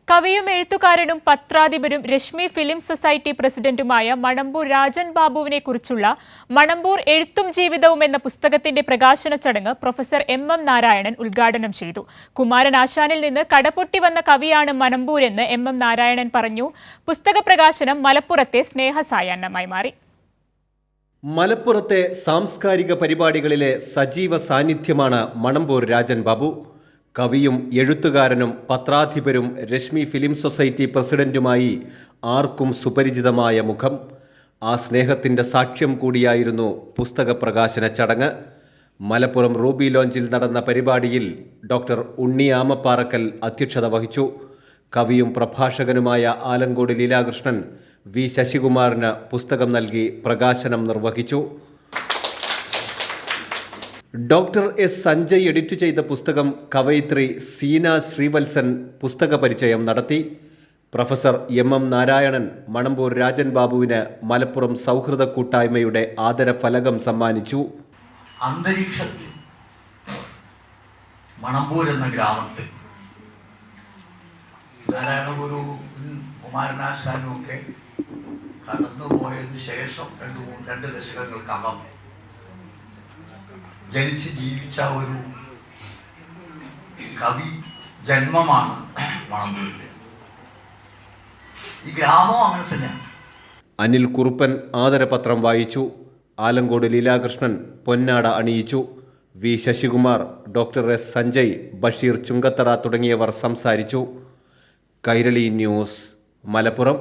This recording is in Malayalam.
കവിയും എഴുത്തുകാരനും പത്രാധിപരും രശ്മി ഫിലിം സൊസൈറ്റി പ്രസിഡന്റുമായ മണമ്പൂർ രാജൻ ബാബുവിനെ കുറിച്ചുള്ള മണമ്പൂർ എഴുത്തും ജീവിതവും എന്ന പുസ്തകത്തിന്റെ പ്രകാശന ചടങ്ങ് പ്രൊഫസർ എം നാരായണൻ ഉദ്ഘാടനം ചെയ്തു. കുമാരൻ ആശാനിൽ നിന്ന് കടപൊട്ടി വന്ന കവിയാണ് മണമ്പൂരെന്ന് എം നാരായണൻ പറഞ്ഞു. പുസ്തക പ്രകാശനം മലപ്പുറത്തെ സ്നേഹസായാഹ്നമായി മാറി. മലപ്പുറത്തെ സാംസ്കാരിക പരിപാടികളിലെ സജീവ സാന്നിധ്യമാണ് മണമ്പൂർ രാജൻ ബാബു. കവിയും എഴുത്തുകാരനും പത്രാധിപരും രശ്മി ഫിലിം സൊസൈറ്റി പ്രസിഡന്റുമായി ആർക്കും സുപരിചിതമായ മുഖം. ആ സ്നേഹത്തിൻ്റെ സാക്ഷ്യം കൂടിയായിരുന്നു പുസ്തക പ്രകാശന ചടങ്ങ്. മലപ്പുറം റൂബി ലോഞ്ചിൽ നടന്ന പരിപാടിയിൽ ഡോക്ടർ ഉണ്ണി ആമപ്പാറക്കൽ അധ്യക്ഷത വഹിച്ചു. കവിയും പ്രഭാഷകനുമായ ആലങ്കോട് ലീലാകൃഷ്ണൻ വി ശശികുമാറിന് പുസ്തകം നൽകി പ്രകാശനം നിർവഹിച്ചു. ഡോക്ടർ എസ് സഞ്ജയ് എഡിറ്റ് ചെയ്ത പുസ്തകം കവയിത്രി സീന ശ്രീവത്സൻ പുസ്തക പരിചയം നടത്തി. പ്രൊഫസർ എം നാരായണൻ മണമ്പൂർ രാജൻ ബാബുവിന് മലപ്പുറം സൗഹൃദ കൂട്ടായ്മയുടെ ആദരഫലകം സമ്മാനിച്ചു. അന്തരീക്ഷത്തിൽ മണമ്പൂർ എന്ന ഗ്രാമത്തിൽ നാരായണഗുരു കുമാരനാശാനും ഒക്കെ കടന്നുപോയതിനു ശേഷം രണ്ട് ദശകങ്ങൾക്കകം ജനിച്ച് ജീവിച്ച ഒരു കവി ജന്മമാണ് മണമ്പൂരിലെ. ഈ ഗ്രാമവും അങ്ങനെ തന്നെയാണ്. അനിൽ കുറുപ്പൻ ആദരപത്രം വായിച്ചു. ആലങ്കോട് ലീലാകൃഷ്ണൻ പൊന്നാട അണിയിച്ചു. V Sasikumar, doctor S Sanjay, Basheer Chunkathara തുടങ്ങിയവർ സംസാരിച്ചു. കൈരളി ന്യൂസ്, മലപ്പുറം.